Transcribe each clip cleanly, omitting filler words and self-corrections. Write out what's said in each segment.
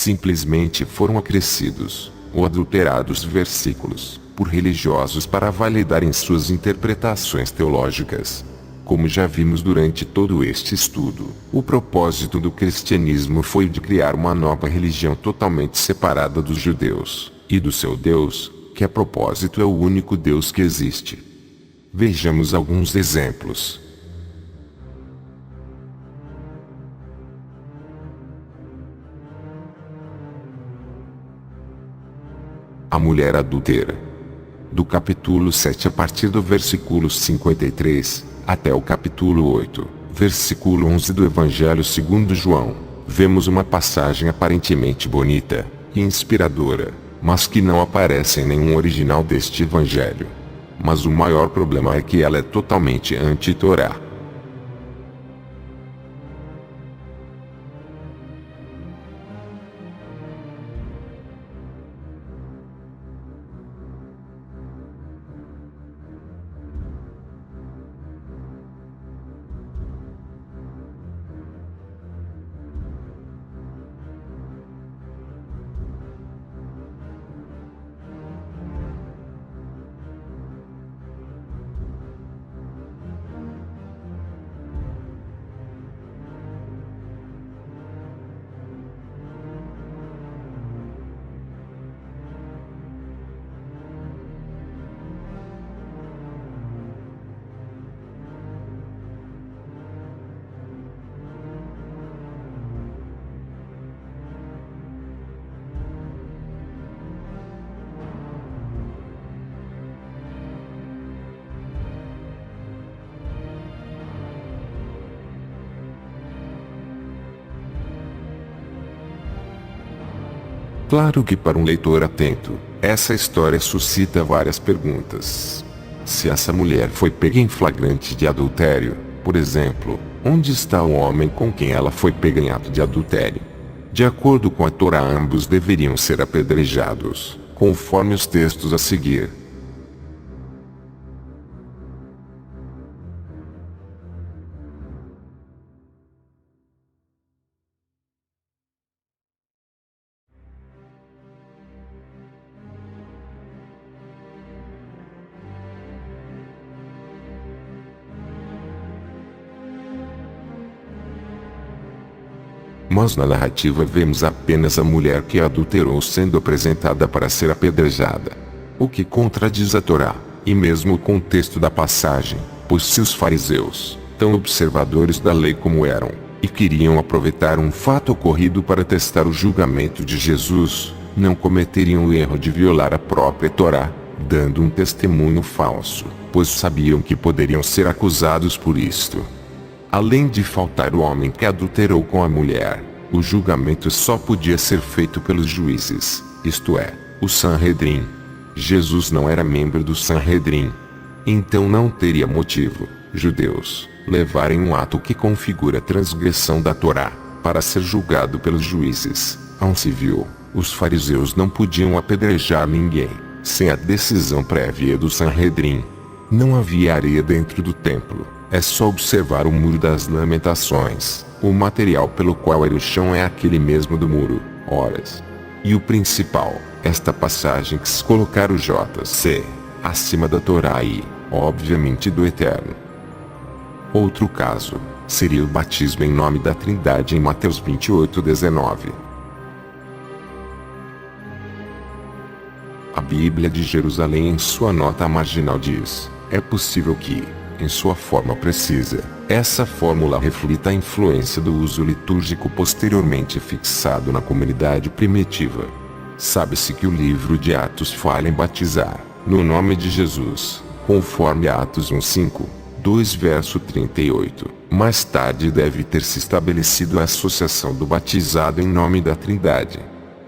Simplesmente foram acrescidos, ou adulterados versículos, por religiosos para validarem suas interpretações teológicas. Como já vimos durante todo este estudo, o propósito do cristianismo foi de criar uma nova religião totalmente separada dos judeus, e do seu Deus, que a propósito é o único Deus que existe. Vejamos alguns exemplos. A mulher adúltera. Do capítulo 7 a partir do versículo 53, até o capítulo 8, versículo 11 do Evangelho segundo João, vemos uma passagem aparentemente bonita e inspiradora, mas que não aparece em nenhum original deste Evangelho. Mas o maior problema é que ela é totalmente anti-Torá. Claro que para um leitor atento, essa história suscita várias perguntas. Se essa mulher foi pega em flagrante de adultério, por exemplo, onde está o homem com quem ela foi pega em ato de adultério? De acordo com a Torá, ambos deveriam ser apedrejados, conforme os textos a seguir. Mas na narrativa vemos apenas a mulher que adulterou sendo apresentada para ser apedrejada. O que contradiz a Torá, e mesmo o contexto da passagem, pois se os fariseus, tão observadores da lei como eram, e queriam aproveitar um fato ocorrido para testar o julgamento de Jesus, não cometeriam o erro de violar a própria Torá, dando um testemunho falso, pois sabiam que poderiam ser acusados por isto. Além de faltar o homem que adulterou com a mulher, o julgamento só podia ser feito pelos juízes, isto é, o Sanhedrin. Jesus não era membro do Sanhedrin. Então não teria motivo, judeus, levarem um ato que configura a transgressão da Torá, para ser julgado pelos juízes. A um civil, os fariseus não podiam apedrejar ninguém, sem a decisão prévia do Sanhedrin. Não havia areia dentro do templo. É só observar o Muro das Lamentações. O material pelo qual era o chão é aquele mesmo do muro, horas. E o principal, esta passagem quis colocar o JC acima da Torá e, obviamente, do Eterno. Outro caso seria o batismo em nome da Trindade em Mateus 28:19. A Bíblia de Jerusalém em sua nota marginal diz: é possível que, em sua forma precisa, essa fórmula reflita a influência do uso litúrgico posteriormente fixado na comunidade primitiva. Sabe-se que o livro de Atos fala em batizar, no nome de Jesus, conforme Atos 1:5, verso 38. Mais tarde deve ter se estabelecido a associação do batizado em nome da Trindade.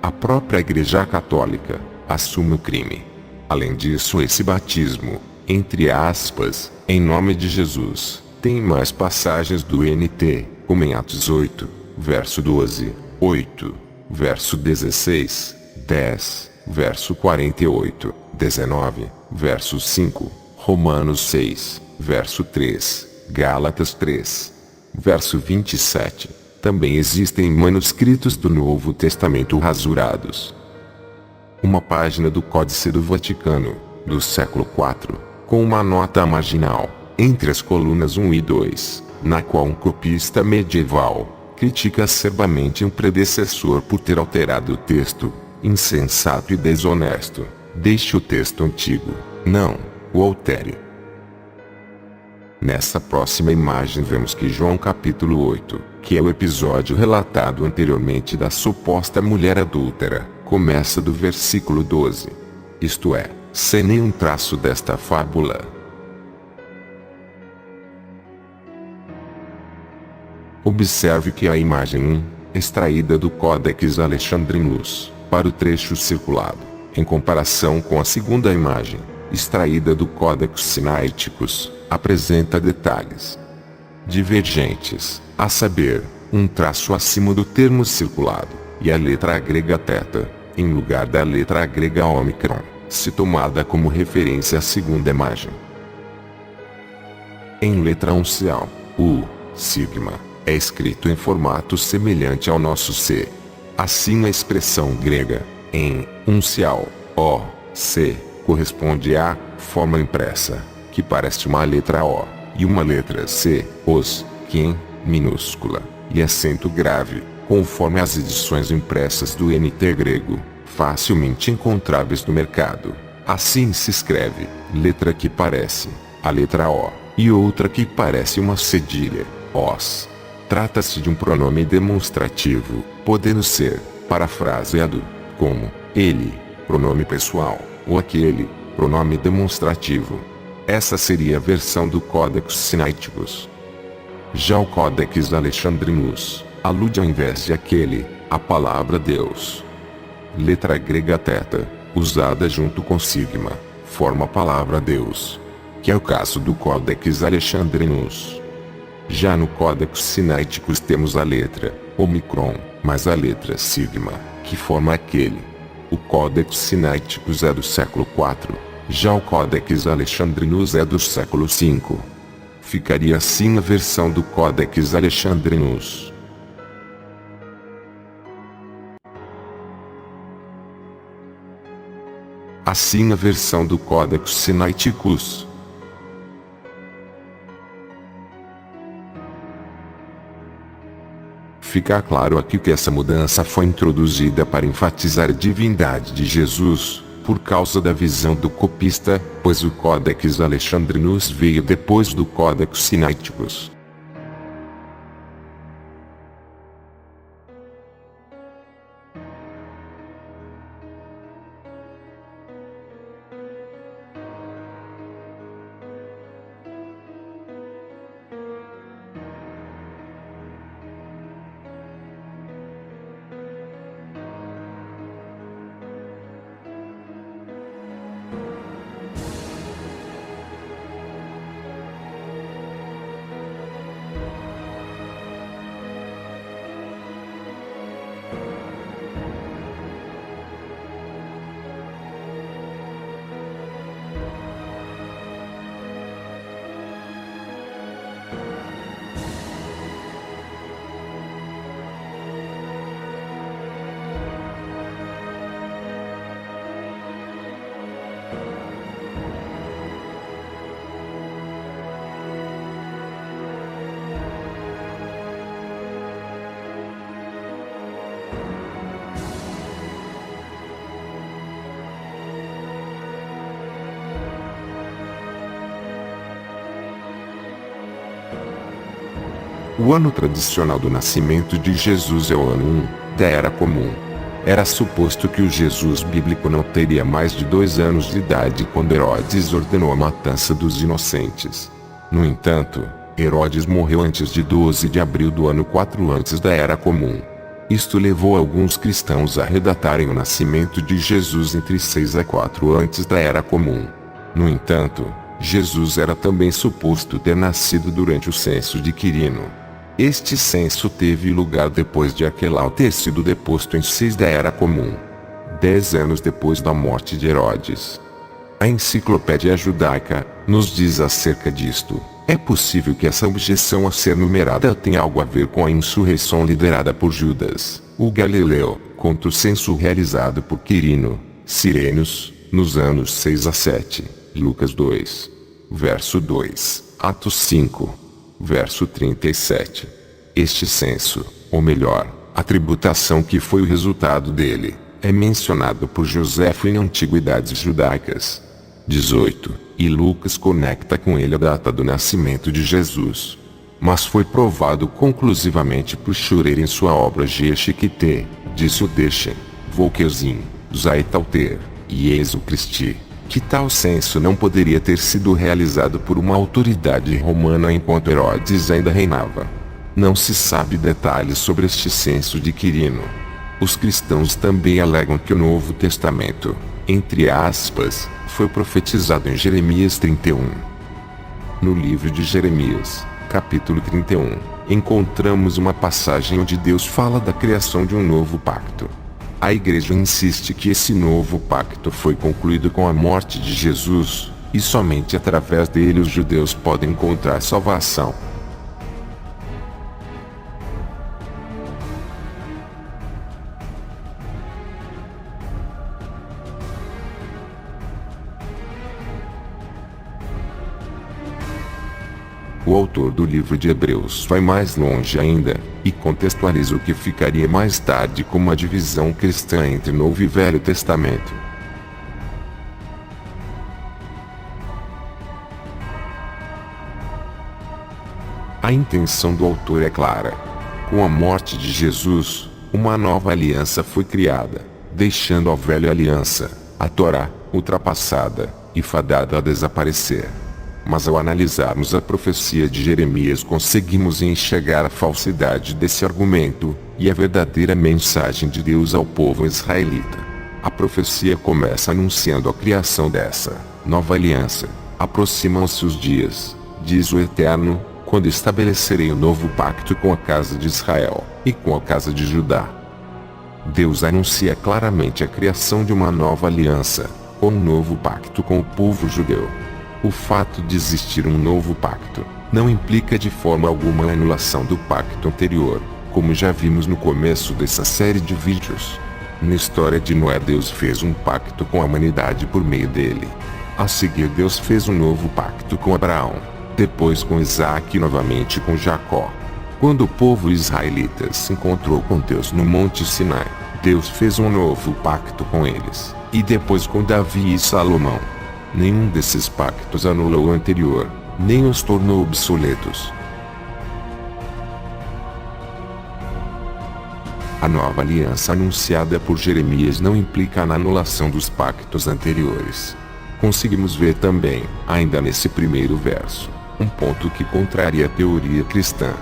A própria Igreja Católica assume o crime. Além disso, esse batismo, entre aspas, em nome de Jesus, tem mais passagens do NT, como em Atos 8, verso 12, 8, verso 16, 10, verso 48, 19, verso 5, Romanos 6, verso 3, Gálatas 3, verso 27, Também existem manuscritos do Novo Testamento rasurados. Uma página do Códice do Vaticano, do século IV, com uma nota marginal, entre as colunas 1 e 2, na qual um copista medieval critica acerbamente um predecessor por ter alterado o texto, insensato e desonesto. Deixe o texto antigo, não o altere. Nessa próxima imagem vemos que João capítulo 8, que é o episódio relatado anteriormente da suposta mulher adúltera, começa do versículo 12. Isto é, sem nenhum traço desta fábula. Observe que a imagem 1, extraída do Codex Alexandrinus, para o trecho circulado, em comparação com a segunda imagem, extraída do Codex Sinaiticus, apresenta detalhes divergentes, a saber, um traço acima do termo circulado, e a letra grega θ, em lugar da letra grega ômicron, se tomada como referência à segunda imagem. Em letra uncial, o sigma é escrito em formato semelhante ao nosso C. Assim a expressão grega, em uncial, O, C, corresponde à forma impressa, que parece uma letra O, e uma letra C, os, que em minúscula, e acento grave, conforme as edições impressas do NT grego, facilmente encontráveis no mercado. Assim se escreve, letra que parece a letra O, e outra que parece uma cedilha, os. Trata-se de um pronome demonstrativo, podendo ser parafraseado como ele, pronome pessoal, ou aquele, pronome demonstrativo. Essa seria a versão do Codex Sinaiticus. Já o Codex Alexandrinus alude ao invés de aquele, a palavra Deus. Letra grega θ, usada junto com sigma, forma a palavra Deus, que é o caso do Codex Alexandrinus. Já no Codex Sinaiticus temos a letra ômicron, mais a letra sigma, que forma aquele. O Codex Sinaiticus é do século IV, já o Codex Alexandrinus é do século V. Ficaria assim a versão do Codex Alexandrinus. Assim a versão do Codex Sinaiticus. Fica claro aqui que essa mudança foi introduzida para enfatizar a divindade de Jesus, por causa da visão do copista, pois o Codex Alexandrinus veio depois do Codex Sinaiticus. O ano tradicional do nascimento de Jesus é o ano 1 da Era Comum. Era suposto que o Jesus bíblico não teria mais de 2 anos de idade quando Herodes ordenou a matança dos inocentes. No entanto, Herodes morreu antes de 12 de abril do ano 4 antes da Era Comum. Isto levou alguns cristãos a redatarem o nascimento de Jesus entre 6 a 4 antes da Era Comum. No entanto, Jesus era também suposto ter nascido durante o censo de Quirino. Este censo teve lugar depois de Aquelau ter sido deposto em 6 da Era Comum, 10 anos depois da morte de Herodes. A Enciclopédia Judaica nos diz acerca disto. É possível que essa objeção a ser numerada tenha algo a ver com a insurreição liderada por Judas, o Galileu, contra o censo realizado por Quirino, Cirenos, nos anos 6 a 7, Lucas 2, verso 2, Atos 5, verso 37. Este censo, ou melhor, a tributação que foi o resultado dele, é mencionado por Joséfo em Antiguidades Judaicas 18, e Lucas conecta com ele a data do nascimento de Jesus. Mas foi provado conclusivamente por Schurer em sua obra Geschichte, disse o Deschen, Volkezin, Zeitalter e Jesu Christi, que tal censo não poderia ter sido realizado por uma autoridade romana enquanto Herodes ainda reinava. Não se sabe detalhes sobre este censo de Quirino. Os cristãos também alegam que o Novo Testamento, entre aspas, foi profetizado em Jeremias 31. No livro de Jeremias, capítulo 31, encontramos uma passagem onde Deus fala da criação de um novo pacto. A igreja insiste que esse novo pacto foi concluído com a morte de Jesus, e somente através dele os judeus podem encontrar salvação. O autor do livro de Hebreus vai mais longe ainda, e contextualiza o que ficaria mais tarde como a divisão cristã entre Novo e Velho Testamento. A intenção do autor é clara. Com a morte de Jesus, uma nova aliança foi criada, deixando a velha aliança, a Torá, ultrapassada e fadada a desaparecer. Mas ao analisarmos a profecia de Jeremias conseguimos enxergar a falsidade desse argumento, e a verdadeira mensagem de Deus ao povo israelita. A profecia começa anunciando a criação dessa nova aliança. Aproximam-se os dias, diz o Eterno, quando estabelecerei um novo pacto com a casa de Israel, e com a casa de Judá. Deus anuncia claramente a criação de uma nova aliança, ou um novo pacto com o povo judeu. O fato de existir um novo pacto, não implica de forma alguma a anulação do pacto anterior, como já vimos no começo dessa série de vídeos. Na história de Noé, Deus fez um pacto com a humanidade por meio dele. A seguir, Deus fez um novo pacto com Abraão, depois com Isaac e novamente com Jacó. Quando o povo israelita se encontrou com Deus no Monte Sinai, Deus fez um novo pacto com eles, e depois com Davi e Salomão. Nenhum desses pactos anulou o anterior, nem os tornou obsoletos. A nova aliança anunciada por Jeremias não implica na anulação dos pactos anteriores. Conseguimos ver também, ainda nesse primeiro verso, um ponto que contraria a teoria cristã.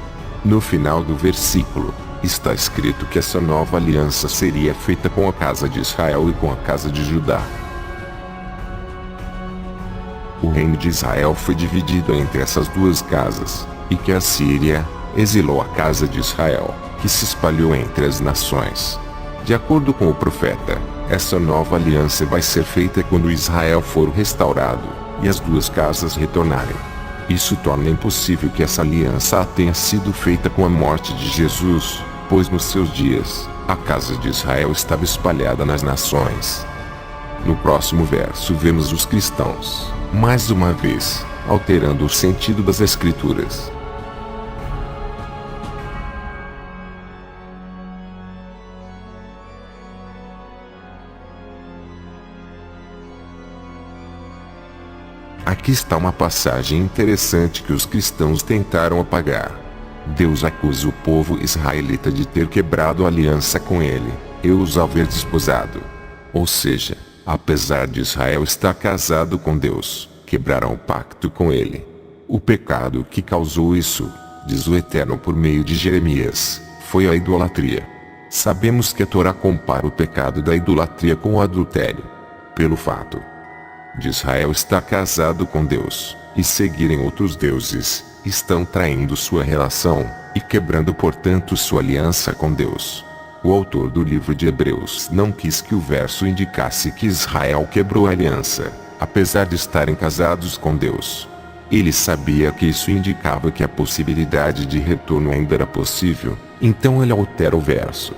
No final do versículo, está escrito que essa nova aliança seria feita com a casa de Israel e com a casa de Judá. O reino de Israel foi dividido entre essas duas casas, e que a Síria exilou a casa de Israel, que se espalhou entre as nações. De acordo com o profeta, essa nova aliança vai ser feita quando Israel for restaurado, e as duas casas retornarem. Isso torna impossível que essa aliança tenha sido feita com a morte de Jesus, pois nos seus dias, a casa de Israel estava espalhada nas nações. No próximo verso vemos os cristãos, mais uma vez, alterando o sentido das Escrituras. Aqui está uma passagem interessante que os cristãos tentaram apagar. Deus acusa o povo israelita de ter quebrado a aliança com ele, e os haver desposado. Ou seja, apesar de Israel estar casado com Deus, quebraram o pacto com ele. O pecado que causou isso, diz o Eterno por meio de Jeremias, foi a idolatria. Sabemos que a Torá compara o pecado da idolatria com o adultério. Pelo fato de Israel estar casado com Deus, e seguirem outros deuses, estão traindo sua relação, e quebrando portanto sua aliança com Deus. O autor do livro de Hebreus não quis que o verso indicasse que Israel quebrou a aliança, apesar de estarem casados com Deus. Ele sabia que isso indicava que a possibilidade de retorno ainda era possível, então ele altera o verso.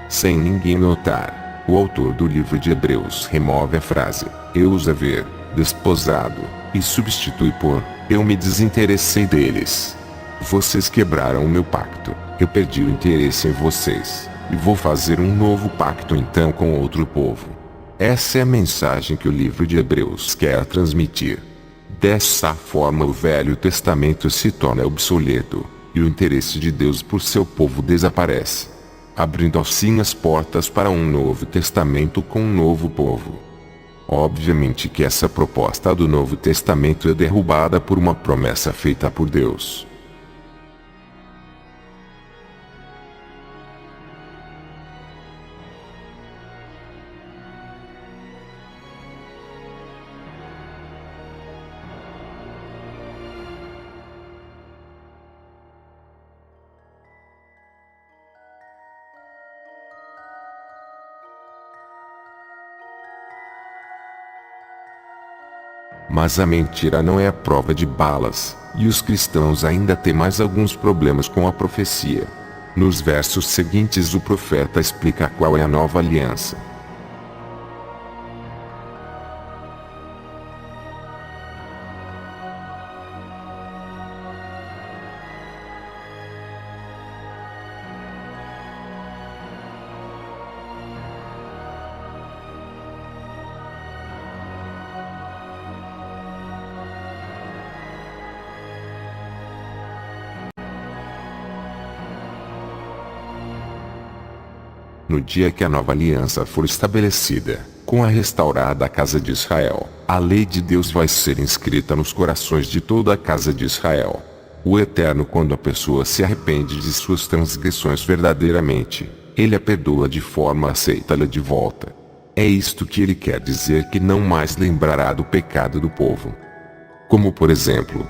Sem ninguém notar, o autor do livro de Hebreus remove a frase, eu os haver desposado, e substitui por, eu me desinteressei deles. Vocês quebraram o meu pacto, eu perdi o interesse em vocês, e vou fazer um novo pacto então com outro povo. Essa é a mensagem que o livro de Hebreus quer transmitir. Dessa forma o Velho Testamento se torna obsoleto, e o interesse de Deus por seu povo desaparece, abrindo assim as portas para um novo testamento com um novo povo. Obviamente que essa proposta do Novo Testamento é derrubada por uma promessa feita por Deus. Mas a mentira não é a prova de balas, e os cristãos ainda têm mais alguns problemas com a profecia. Nos versos seguintes o profeta explica qual é a nova aliança. No dia que a nova aliança for estabelecida, com a restaurada casa de Israel, a lei de Deus vai ser inscrita nos corações de toda a casa de Israel. O Eterno, quando a pessoa se arrepende de suas transgressões verdadeiramente, Ele a perdoa de forma a aceitá-la de volta. É isto que Ele quer dizer que não mais lembrará do pecado do povo. Como por exemplo,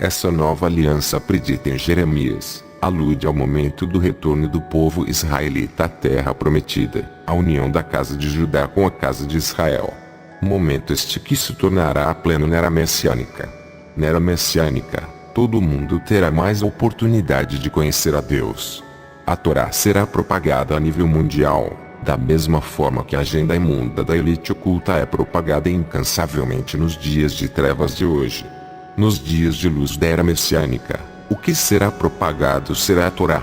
essa nova aliança predita em Jeremias, alude ao momento do retorno do povo israelita à terra prometida, a união da casa de Judá com a casa de Israel. Momento este que se tornará a plena era messiânica. Na era messiânica, todo mundo terá mais a oportunidade de conhecer a Deus. A Torá será propagada a nível mundial, da mesma forma que a agenda imunda da elite oculta é propagada incansavelmente nos dias de trevas de hoje. Nos dias de luz da era messiânica, o que será propagado será a Torá.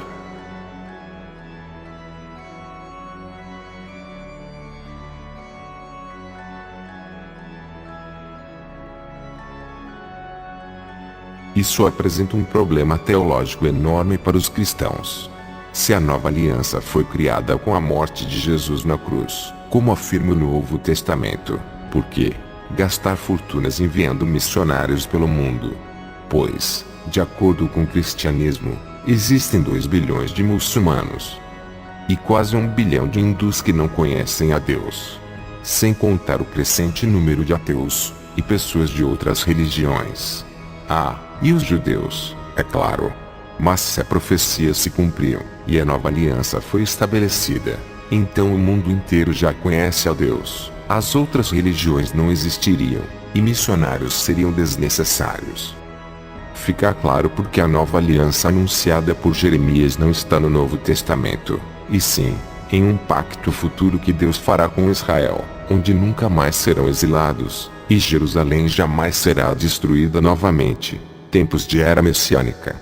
Isso apresenta um problema teológico enorme para os cristãos. Se a nova aliança foi criada com a morte de Jesus na cruz, como afirma o Novo Testamento, por que gastar fortunas enviando missionários pelo mundo? Pois, de acordo com o cristianismo, existem 2 bilhões de muçulmanos e quase 1 bilhão de hindus que não conhecem a Deus, sem contar o crescente número de ateus e pessoas de outras religiões. E os judeus, é claro. Mas se a profecia se cumpriu, e a nova aliança foi estabelecida, então o mundo inteiro já conhece a Deus. As outras religiões não existiriam, e missionários seriam desnecessários. Fica claro porque a nova aliança anunciada por Jeremias não está no Novo Testamento, e sim, em um pacto futuro que Deus fará com Israel, onde nunca mais serão exilados, e Jerusalém jamais será destruída novamente. Tempos de era messiânica.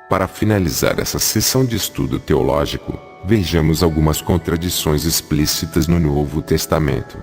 Para finalizar essa sessão de estudo teológico, vejamos algumas contradições explícitas no Novo Testamento.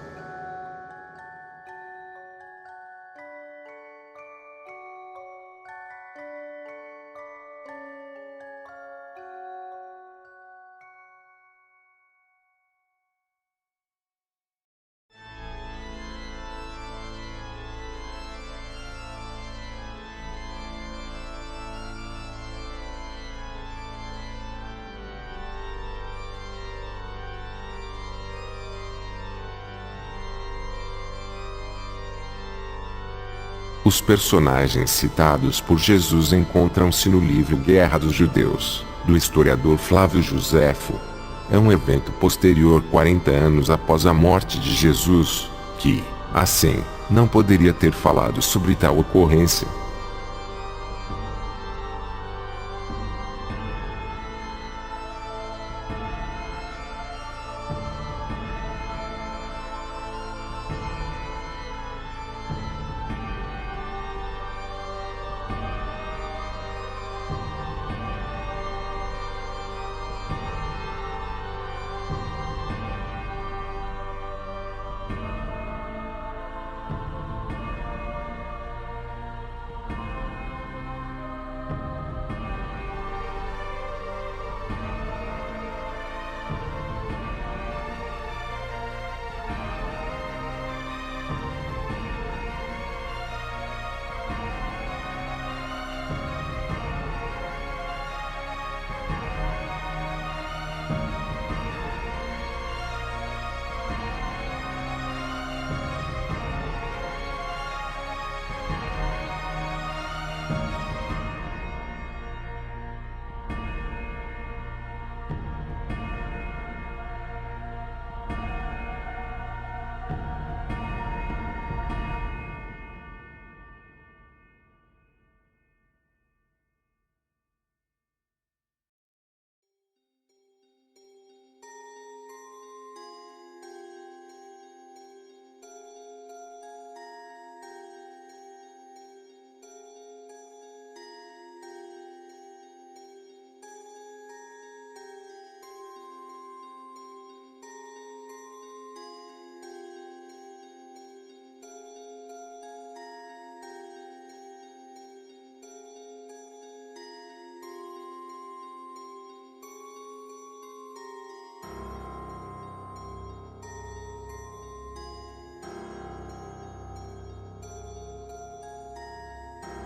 Os personagens citados por Jesus encontram-se no livro Guerra dos Judeus, do historiador Flávio Joséfo. É um evento posterior 40 anos após a morte de Jesus, que, assim, não poderia ter falado sobre tal ocorrência.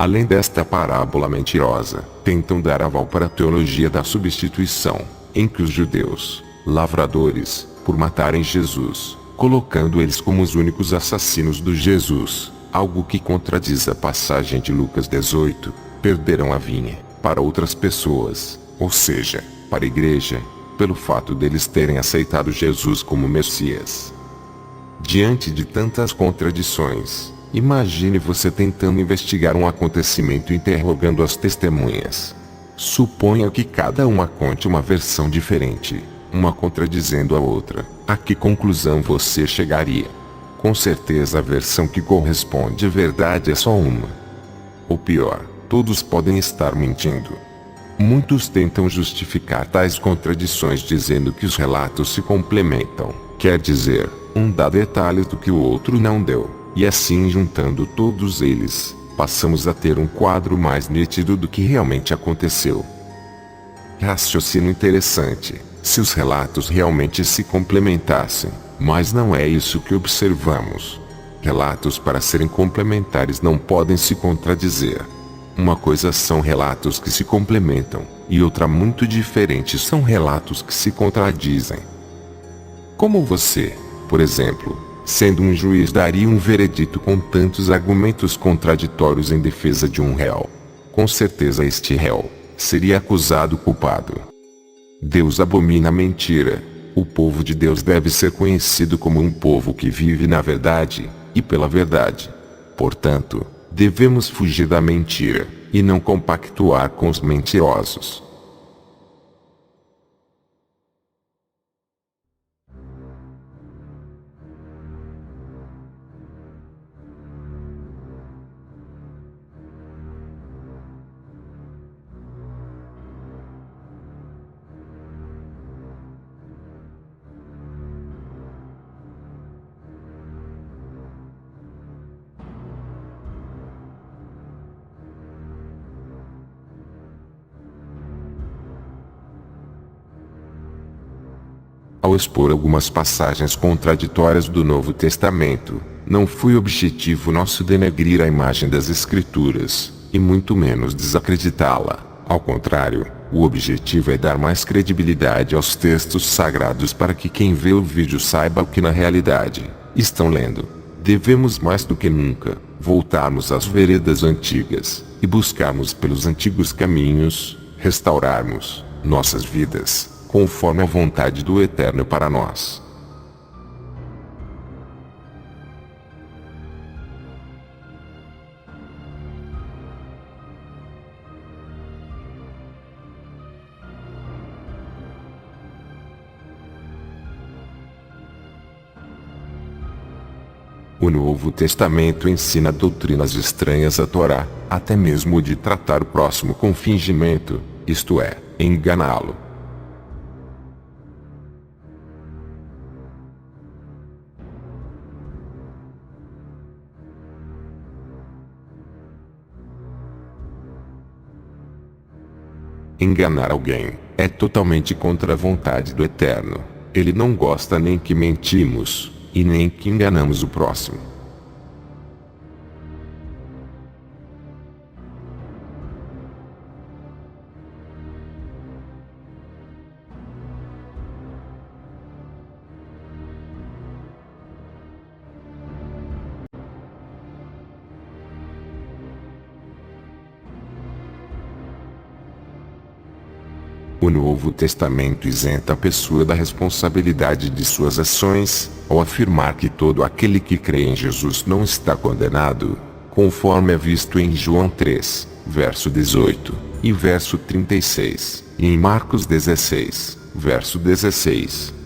Além desta parábola mentirosa, tentam dar aval para a teologia da substituição, em que os judeus, lavradores, por matarem Jesus, colocando eles como os únicos assassinos do Jesus, algo que contradiz a passagem de Lucas 18, perderam a vinha para outras pessoas, ou seja, para a igreja, pelo fato deles terem aceitado Jesus como Messias. Diante de tantas contradições, imagine você tentando investigar um acontecimento interrogando as testemunhas. Suponha que cada uma conte uma versão diferente, uma contradizendo a outra. A que conclusão você chegaria? Com certeza a versão que corresponde à verdade é só uma. Ou pior, todos podem estar mentindo. Muitos tentam justificar tais contradições dizendo que os relatos se complementam, quer dizer, um dá detalhes do que o outro não deu. E assim juntando todos eles, passamos a ter um quadro mais nítido do que realmente aconteceu. Raciocínio interessante, se os relatos realmente se complementassem, mas não é isso que observamos. Relatos para serem complementares não podem se contradizer. Uma coisa são relatos que se complementam, e outra muito diferente são relatos que se contradizem. Como você, por exemplo, sendo um juiz, daria um veredito com tantos argumentos contraditórios em defesa de um réu? Com certeza este réu seria acusado culpado. Deus abomina a mentira. O povo de Deus deve ser conhecido como um povo que vive na verdade, e pela verdade. Portanto, devemos fugir da mentira, e não compactuar com os mentirosos. Ao expor algumas passagens contraditórias do Novo Testamento, não foi objetivo nosso denegrir a imagem das Escrituras, e muito menos desacreditá-la. Ao contrário, o objetivo é dar mais credibilidade aos textos sagrados para que quem vê o vídeo saiba o que na realidade estão lendo. Devemos mais do que nunca voltarmos às veredas antigas, e buscarmos pelos antigos caminhos, restaurarmos nossas vidas, conforme a vontade do Eterno para nós. O Novo Testamento ensina doutrinas estranhas à Torá, até mesmo de tratar o próximo com fingimento, isto é, enganá-lo. Enganar alguém é totalmente contra a vontade do Eterno. Ele não gosta nem que mentimos, e nem que enganamos o próximo. O Novo Testamento isenta a pessoa da responsabilidade de suas ações, ao afirmar que todo aquele que crê em Jesus não está condenado, conforme é visto em João 3, verso 18, e verso 36, e em Marcos 16, verso 16.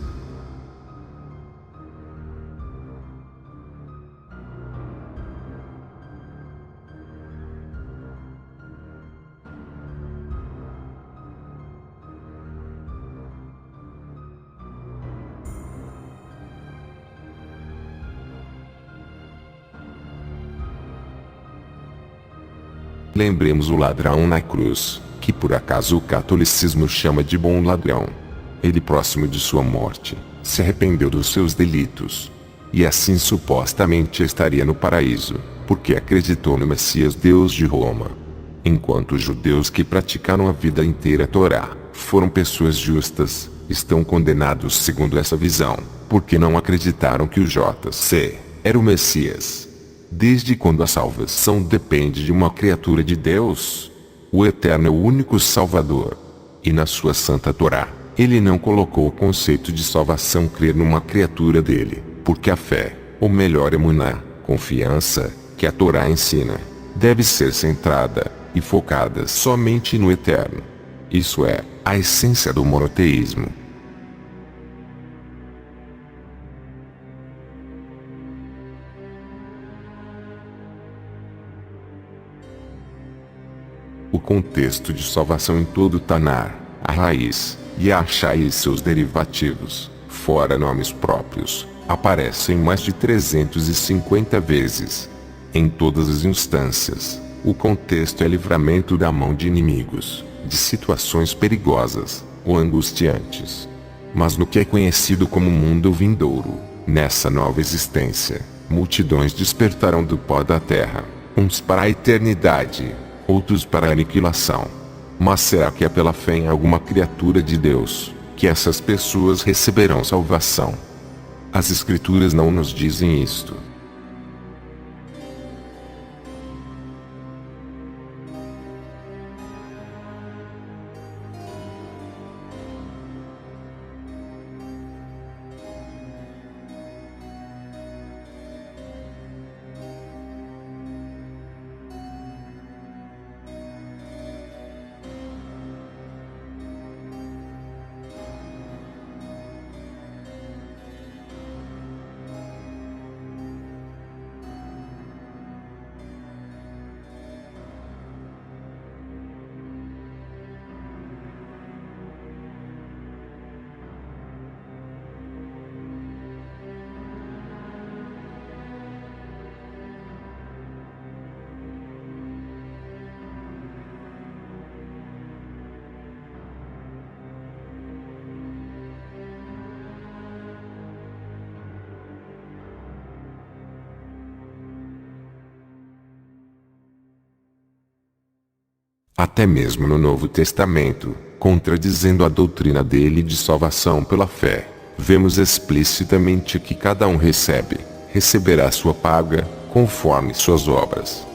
Lembremos o ladrão na cruz, que por acaso o catolicismo chama de bom ladrão. Ele, próximo de sua morte, se arrependeu dos seus delitos. E assim supostamente estaria no paraíso, porque acreditou no Messias Deus de Roma. Enquanto os judeus que praticaram a vida inteira a Torá, foram pessoas justas, estão condenados segundo essa visão, porque não acreditaram que o JC era o Messias. Desde quando a salvação depende de uma criatura de Deus? O Eterno é o único Salvador. E na sua Santa Torá, ele não colocou o conceito de salvação crer numa criatura dele, porque a fé, ou melhor emuná, confiança, que a Torá ensina, deve ser centrada e focada somente no Eterno. Isso é a essência do monoteísmo. O contexto de salvação em todo Tanar, a raiz, Yahshua e seus derivativos, fora nomes próprios, aparecem mais de 350 vezes. Em todas as instâncias, o contexto é livramento da mão de inimigos, de situações perigosas ou angustiantes. Mas no que é conhecido como mundo vindouro, nessa nova existência, multidões despertarão do pó da terra, uns para a eternidade, outros para a aniquilação. Mas será que é pela fé em alguma criatura de Deus, que essas pessoas receberão salvação? As Escrituras não nos dizem isto. Até mesmo no Novo Testamento, contradizendo a doutrina dele de salvação pela fé, vemos explicitamente que cada um receberá sua paga, conforme suas obras.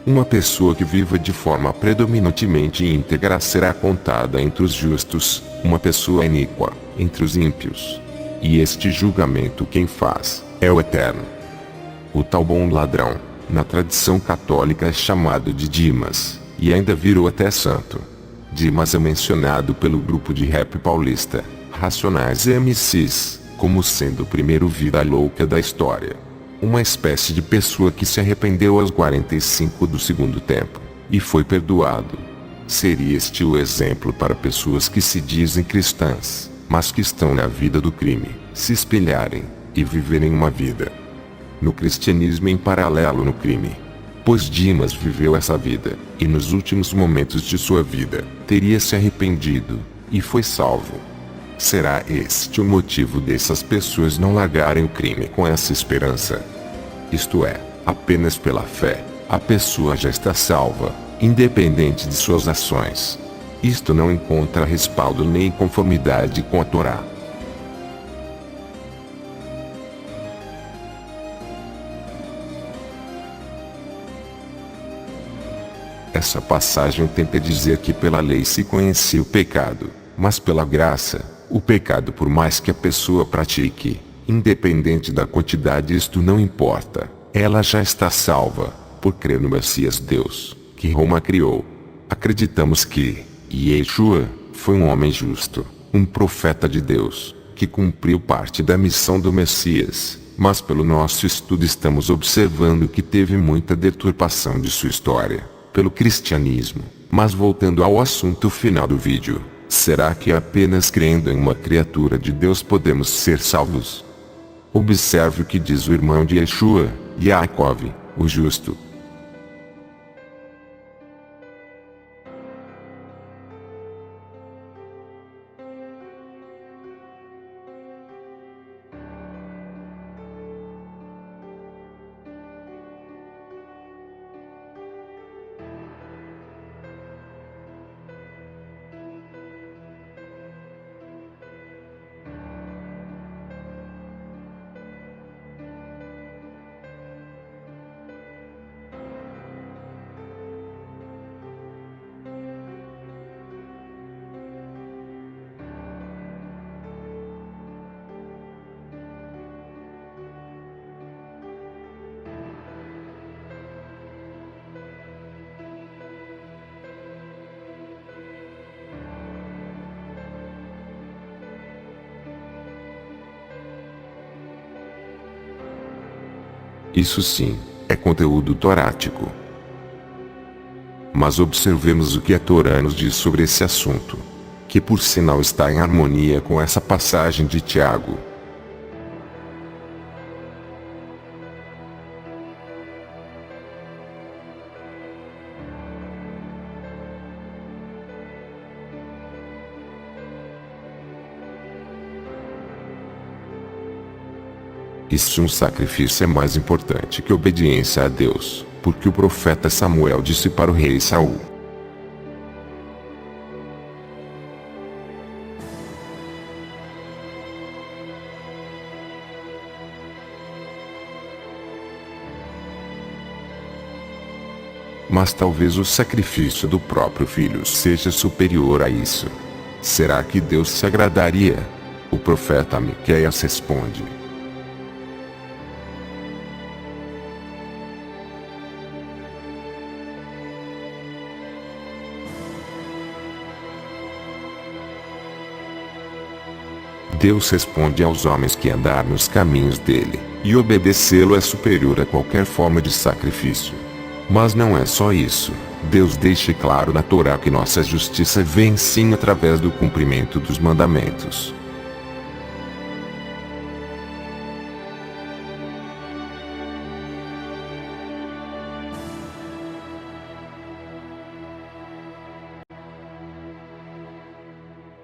Uma pessoa que viva de forma predominantemente íntegra será contada entre os justos, uma pessoa iníqua, entre os ímpios. E este julgamento quem faz, é o Eterno. O tal bom ladrão, na tradição católica é chamado de Dimas, e ainda virou até santo. Dimas é mencionado pelo grupo de rap paulista, Racionais MCs, como sendo o primeiro vida louca da história. Uma espécie de pessoa que se arrependeu aos 45 do segundo tempo, e foi perdoado. Seria este o exemplo para pessoas que se dizem cristãs, mas que estão na vida do crime, se espelharem, e viverem uma vida no cristianismo em paralelo no crime. Pois Dimas viveu essa vida, e nos últimos momentos de sua vida, teria se arrependido, e foi salvo. Será este o motivo dessas pessoas não largarem o crime com essa esperança? Isto é, apenas pela fé, a pessoa já está salva, independente de suas ações. Isto não encontra respaldo nem conformidade com a Torá. Essa passagem tenta dizer que pela lei se conhecia o pecado, mas pela graça, o pecado por mais que a pessoa pratique, independente da quantidade isto não importa, ela já está salva, por crer no Messias Deus, que Roma criou. Acreditamos que Yeshua foi um homem justo, um profeta de Deus, que cumpriu parte da missão do Messias, mas pelo nosso estudo estamos observando que teve muita deturpação de sua história, pelo cristianismo. Mas voltando ao assunto final do vídeo, será que apenas crendo em uma criatura de Deus podemos ser salvos? Observe o que diz o irmão de Yeshua, Yaakov, o justo. Isso sim, é conteúdo torático. Mas observemos o que a Torá nos diz sobre esse assunto, que por sinal está em harmonia com essa passagem de Tiago. E se um sacrifício é mais importante que obediência a Deus, porque o profeta Samuel disse para o rei Saul: mas talvez o sacrifício do próprio filho seja superior a isso. Será que Deus se agradaria? O profeta Miqueias responde: Deus responde aos homens que andar nos caminhos dele, e obedecê-lo é superior a qualquer forma de sacrifício. Mas não é só isso. Deus deixa claro na Torá que nossa justiça vem sim através do cumprimento dos mandamentos.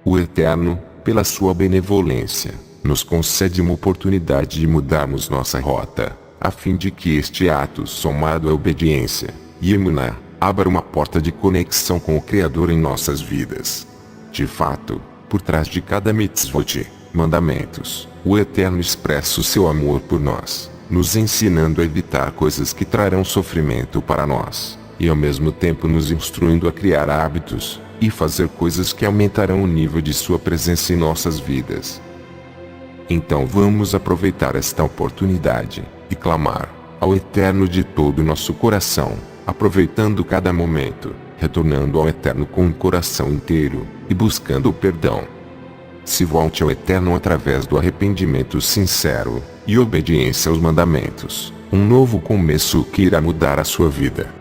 O Eterno, pela sua benevolência, nos concede uma oportunidade de mudarmos nossa rota, a fim de que este ato somado à obediência, e emuná, abra uma porta de conexão com o Criador em nossas vidas. De fato, por trás de cada mitzvot, mandamentos, o Eterno expressa o seu amor por nós, nos ensinando a evitar coisas que trarão sofrimento para nós, e ao mesmo tempo nos instruindo a criar hábitos, e fazer coisas que aumentarão o nível de sua presença em nossas vidas. Então vamos aproveitar esta oportunidade, e clamar ao Eterno de todo o nosso coração, aproveitando cada momento, retornando ao Eterno com o coração inteiro, e buscando o perdão. Se volte ao Eterno através do arrependimento sincero, e obediência aos mandamentos, um novo começo que irá mudar a sua vida.